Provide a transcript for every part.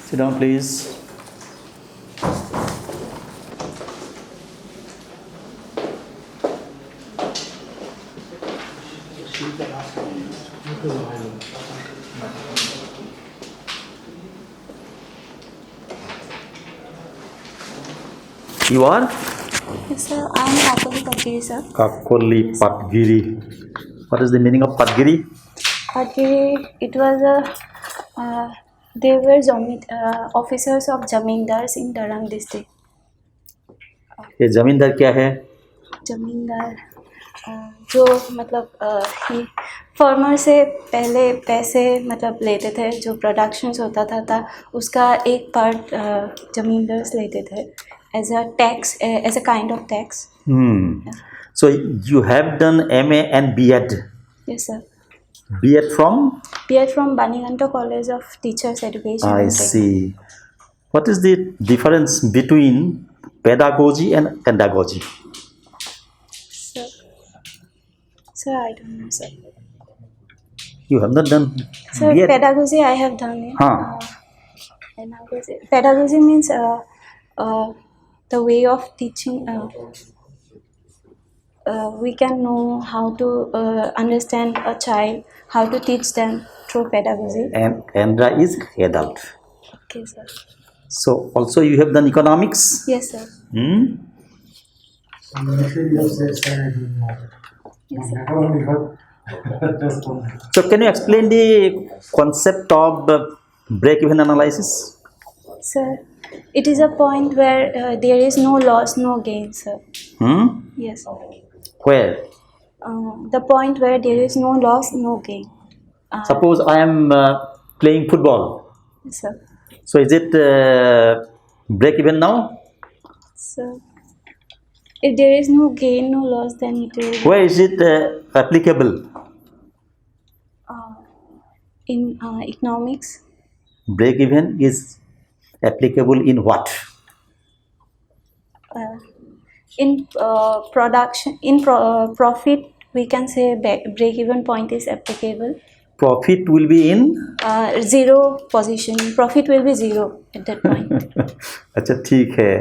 Sit down, please. You are? Yes, sir. I am Kakoli Patgiri, sir. Kakoli Patgiri. What is the meaning of Patgiri? Patgiri, it was they were officers of Zamindars in Dharam district. ये जमींदार क्या है? जमींदार जो मतलब farmer से पहले पैसे मतलब लेते थे, जो प्रोडक्शंस होता था उसका एक पार्ट जमींदार्स लेते थे as a tax, as a kind of tax. So you have done MA and B.Ed. Yes, sir. B.Ed from? B.Ed from Baniganto College of Teachers Education. I see. What is the difference between pedagogy and andragogy? Sir, I don't know, sir. You have not done? Sir, B.Ed? pedagogy I have done it. Pedagogy means the way of teaching. We can know how to understand a child, how to teach them through pedagogy. And Andra is adult. Okay, sir. So also you have done economics? Yes, sir. Yes, sir. So can you explain the concept of break-even analysis? Sir, it is a point where there is no loss, no gain, sir. Yes. Where? The point where there is no loss, no gain. Suppose I am playing football. Yes, sir. So is it break-even now? So, if there is no gain, no loss, then it will. Where is it applicable? In economics. Break-even is applicable in what? In production, in profit, we can say break-even point is applicable. Profit will be in? Zero position. Profit will be zero at that point. अच्छा ठीक है.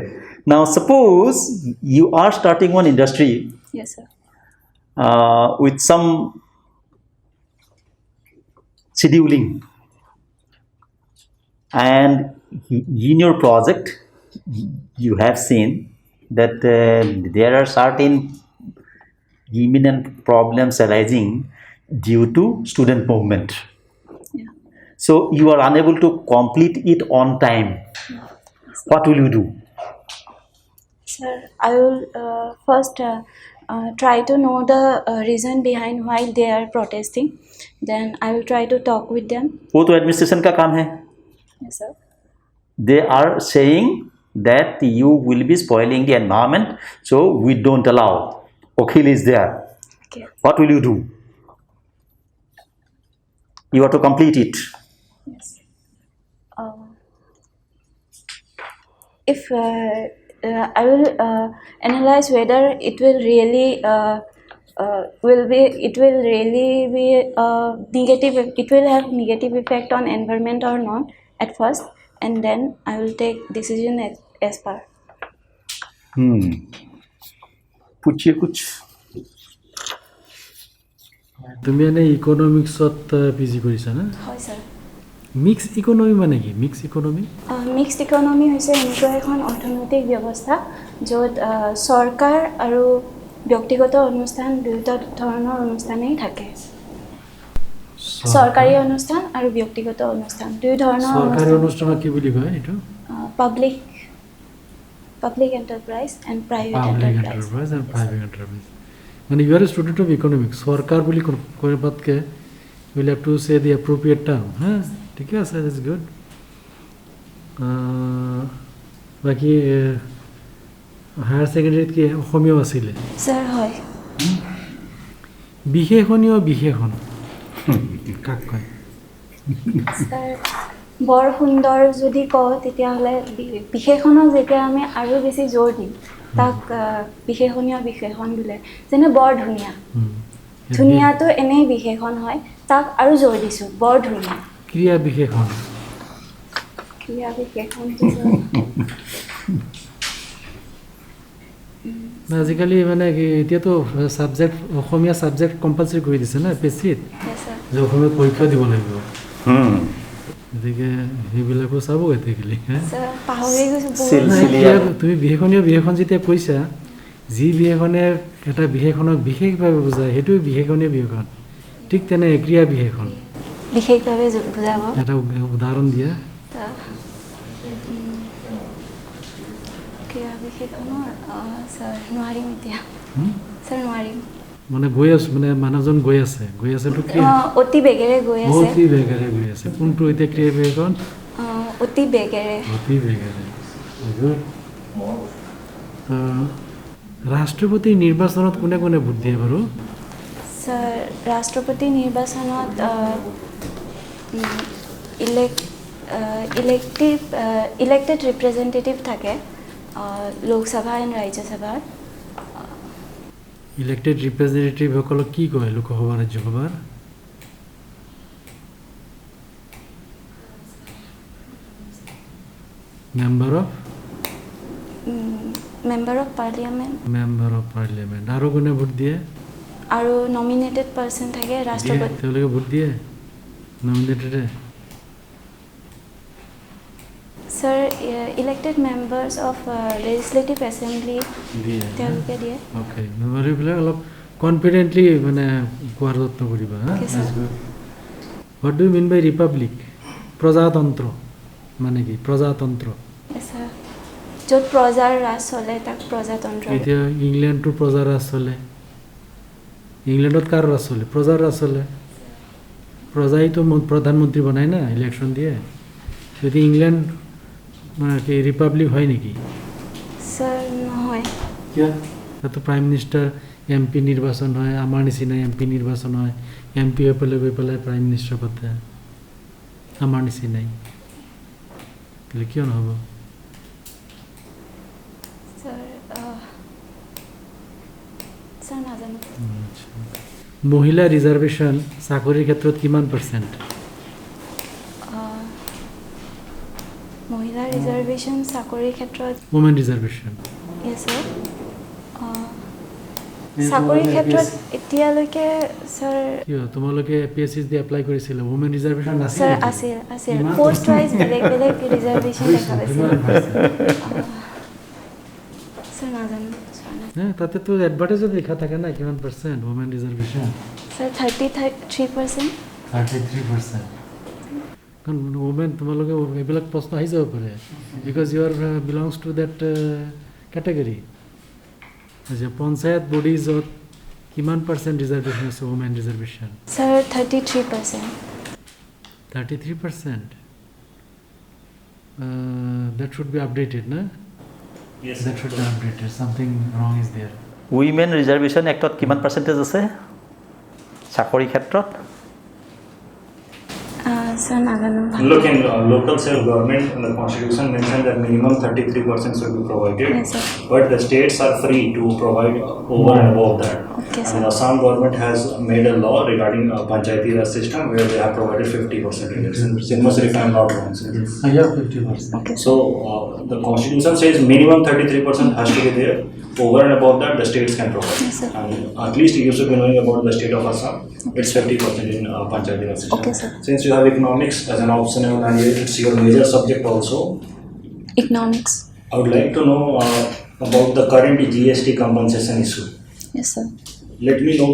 Now suppose you are starting one industry. Yes, sir. With some scheduling, and in your project you have seen that there are certain imminent problems arising due to student movement. Yeah. So you are unable to complete it on time. What will you do? Sir, I will first try to know the reason behind why they are protesting. Then I will try to talk with them. वो तो administration का काम है. Yes, sir. They are saying that you will be spoiling the environment, so we don't allow. Okhil is there. Okay. What will you do? You have to complete it. Yes. If I will analyze whether it will really negative. It will have negative effect on environment or not at first, and then I will take decision as per. पूछिए कुछ. তুমি এনে ইকোনমিক্সত PG কৰিছা না? হয় sir. Mix economy মানে কি? Mix economy? Mixed economy হৈছে এনেকুৱা এখন অৰ্থনৈতিক ব্যৱস্থা য'ত চৰকাৰ আৰু ব্যক্তিগত অনুষ্ঠান দুয়োটা ধৰণৰ অনুষ্ঠানেই থাকে. চৰকাৰী অনুষ্ঠান আৰু ব্যক্তিগত অনুষ্ঠান দুই ধৰণৰ. চৰকাৰী অনুষ্ঠান কি বুলি কয় এইটো? Public enterprise and private enterprise. And you are a student of economics. Sarkar boli kore baat ke you will have to say the appropriate term. ठीक है, sir, that's good. बाकी हायर सेकेंडरी की অসমীয়া আছিলে. স্যার হয়. বিশেষণীয় বিশেষণ কাক কয়? Sir বৰ সুন্দৰ যদি কওঁ তেতিয়াহ'লে বিশেষণক যেতিয়া আমি আৰু বেছি জোৰ দিম তাক বিশেষণীয় বিশেষণ বোলে. যেনে বৰ ধুনীয়া. ধুনীয়াটো এনেই বিশেষণ হয়, তাক আৰু জোৰ দিছোঁ বৰ ধুনীয়া. ক্ৰিয়া বিশেষণ ক্ৰিয়া বিশেষণটো sir, আজিকালি মানে কি এতিয়াতো ছাবজেক্ট অসমীয়া ছাবজেক্ট কম্পালচৰি কৰি দিছে না পেচিত yes sir, যে অসমীয়া পৰীক্ষা দিব লাগিব Hmm. গতিকে সেইবিলাকো চাব আজিকালি sir পাহৰি গৈছোঁ বহুত Sil- নাই, চিলিয়া- এতিয়া তুমি বিশেষণ যেতিয়া কৈছা যি বিশেষণে এটা বিশেষণক বিশেষভাৱে বুজায় সেইটো বিশেষণীয় বিশেষণ ঠিক তেনে ক্ৰিয়া বিশেষণ বিশেষভাৱে বুজাব এটা উদাহৰণ দিয়া তা- ক্ৰিয়া বিশেষণৰ sir নোৱাৰিম এতিয়া হুম? sir নোৱাৰিম মানে গৈ আছো মানে মানুহজন গৈ আছেতো ক্ৰিয়া অতি বেগেৰে গৈ আছে অতি বেগেৰে গৈ আছে কোনটো এতিয়া ক্ৰিয়া বিশেষণ অতি বেগেৰে অতি বেগেৰে Good. ৰাষ্ট্ৰপতি নিৰ্বাচনত কোনে কোনে ভোট দিয়ে বাৰু ছাৰ ৰাষ্ট্ৰপতি নিৰ্বাচনত ইলেক্টেড ৰিপ্ৰেজেণ্টেটিভ থাকে লোকসভা এণ্ড ৰাজ্যসভাত ইলেক্টেড ৰিপ্ৰেজেণ্টেটিভসকলক কি কয় লোকসভা ৰাজ্যসভাৰ মেম্বাৰ অফ পাৰ্লিয়ামেণ্ট আৰু কোনে ভোট দিয়ে আৰু নমিনেটেড পাৰ্চন থাকে ৰাষ্ট্ৰপতি তেওঁলোকে ভোট দিয়ে নমিনেটেডে sir elected members of legislative assembly দিয়ে তেওঁলোকে দিয়ে অ'কে মেমৰিবিলাক অলপ কনফিডেণ্টলি মানে কোৱাৰ যত্ন কৰিবা Okay, sir. What do mean by republic প্ৰজাতন্ত্ৰ মানে কি প্ৰজাতন্ত্ৰ ছাৰ য'ত প্ৰজাৰ ৰাজ চলে তাক প্ৰজাতন্ত্ৰ এতিয়া ইংলেণ্ডটো প্ৰজাৰ ৰাজ চলে ইংলেণ্ডত কাৰ ৰাজ চলে প্ৰজাৰ ৰাজ চলে প্ৰজাইতো প্ৰধানমন্ত্ৰী বনায় না ইলেকশ্যন দিয়ে যদি ইংলেণ্ড মানে কি ৰিপাব্লিক হয় নেকি ছাৰ নহয় কিয় তাতো প্ৰাইম মিনিষ্টাৰ এম পি নিৰ্বাচন হয় আমাৰ নিচিনা এম পি নিৰ্বাচন হয় এম পি হৈ পেলাই গৈ পেলাই প্ৰাইম মিনিষ্টাৰ পাতে আমাৰ নিচিনাই তাহলে কিয় নহ'ব ছাৰ ছাৰ নাজানো মহিলা ৰিজাৰ্ভেশ্যন চাকৰিৰ ক্ষেত্ৰত কিমান পাৰ্চেণ্ট মহিলা ৰিজাৰ্ভেশ্যন চাকৰিৰ ক্ষেত্ৰত ওমেন ৰিজাৰ্ভেশ্যন য়েছ ছাৰ চাকৰিৰ ক্ষেত্ৰত এতিয়ালৈকে ছাৰ কিয় তোমালোকে APSC দি এপ্লাই কৰিছিলা ওমেন ৰিজাৰ্ভেশ্যন ছাৰ নাছিল আছিল পষ্ট ৱাইজ বেলেগ বেলেগ ৰিজাৰ্ভেশ্যন দেখা পাইছিল ছাৰ নাজানো চোৱা নাই। তাতেতো এডভাৰ্টাইজত লিখা থাকে না কিমান পাৰ্চেণ্ট ওমেন ৰিজাৰ্ভেশ্যন ছাৰ 33%। 33%. কাৰণ ওমেন তোমালোকে এইবিলাক প্ৰশ্ন আহি যাব পাৰে because you are belongs to that category যে পঞ্চায়ত বডিজত কিমান পাৰ্চেণ্ট ৰিজাৰ্ভেশ্যন আছে women reservation sir 33%। 33%. That should be updated, no? Yes, That should be updated. Something wrong is there. Women reservation এক্টত কিমান পাৰ্চেণ্টেজ আছে চাকৰি ক্ষেত্ৰত ছাৰ নাজানো Look, in local self-government, the constitution mentioned that minimum 33% should be provided, Yes, sir. but the states are free to provide over and above that. Okay, And sir. Assam government has made a law regarding Panchayati Raj system where they have provided 50% election. Sinmasri, if I am not wrong. Sir. Yeah, 50%. Okay, So the constitution says minimum 33% has to be there. Over and above that, the states can provide. Yes, sir. And at least you should be knowing about the state of Assam. It's 50% in Panchayati Raj system. Okay, sir. Since you have economics as an optional and it's your major subject also, Economics. I would like to know about the current GST compensation issue. Yes, sir. Let me know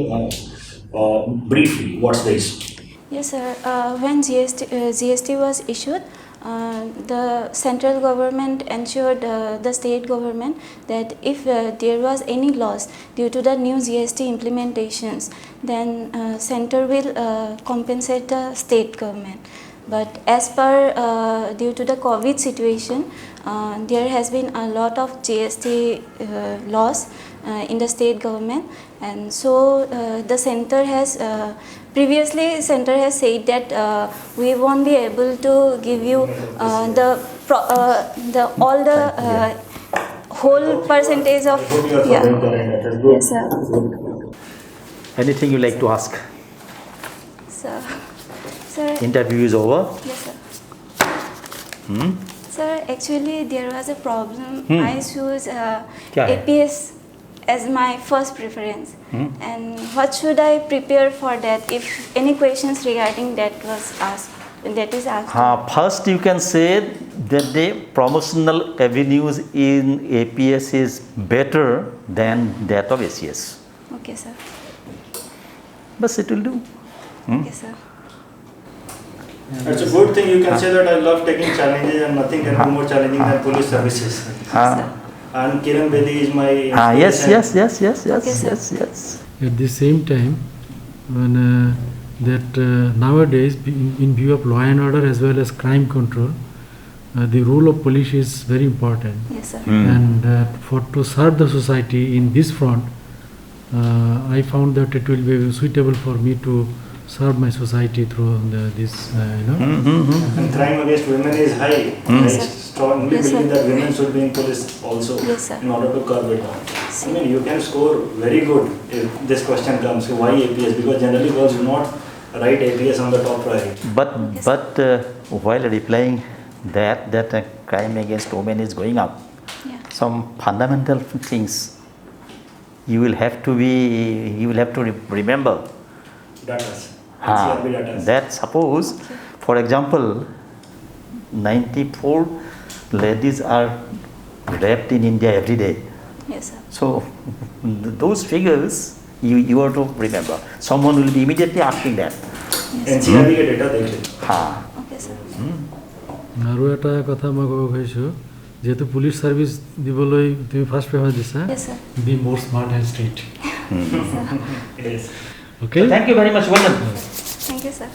briefly what's the issue. Yes, sir. When GST was issued, the central government ensured the state government that if there was any loss due to the new GST implementations, then center will compensate the state government. But as per due to the COVID situation, there has been a lot of GST loss in the state government, and so the center has previously center has said that we won't be able to give you the all the whole percentage of yeah. Yes, sir. Anything you like to ask? Sir, sir. Interview is over. Yes, sir. Sir, actually there was a problem. I chose क्या है? APS as my first preference. And what should I prepare for that if any questions regarding that is asked? First you can say that the promotional avenues in APS is better than that of ACS. Okay, sir. But it will do. Okay, sir. It's a good thing you can say that I love taking challenges and nothing can be more challenging than police services. And Kiran Bedi is my Yes. Okay, sir. At the same time, when nowadays, in view of law and order as well as crime control, the role of police is very important. Yes, sir. And to serve the society in this front, I found that it will be suitable for me to serve my society through this, And crime against women is high. I strongly Yes, sir. believe that women should be in police also Yes, sir. in order to curb it down. I mean, you can score very good if this question comes. Why APS? Because generally girls do not write APS on the top priority. But while replying that crime against women is going up, Yeah. some fundamental things you will have to remember. Datas. NCRB datas. That suppose, for example, 94 ladies are raped in India every day. Yes, sir. So those figures you have to remember. Someone will be immediately asking that. NCRB के data देख ले. Okay, sir. আৰু এটা কথা মই ক'ব খুজিছোঁ, যিহেতু পুলিচ ছাৰ্ভিচ দিবলৈ তুমি ফাৰ্ষ্ট প্ৰেফাৰেঞ্চ দিছা, Yes, sir. বি মোৰ smart and straight. Yes. Okay, Thank you very much. Well done. Thank you, sir.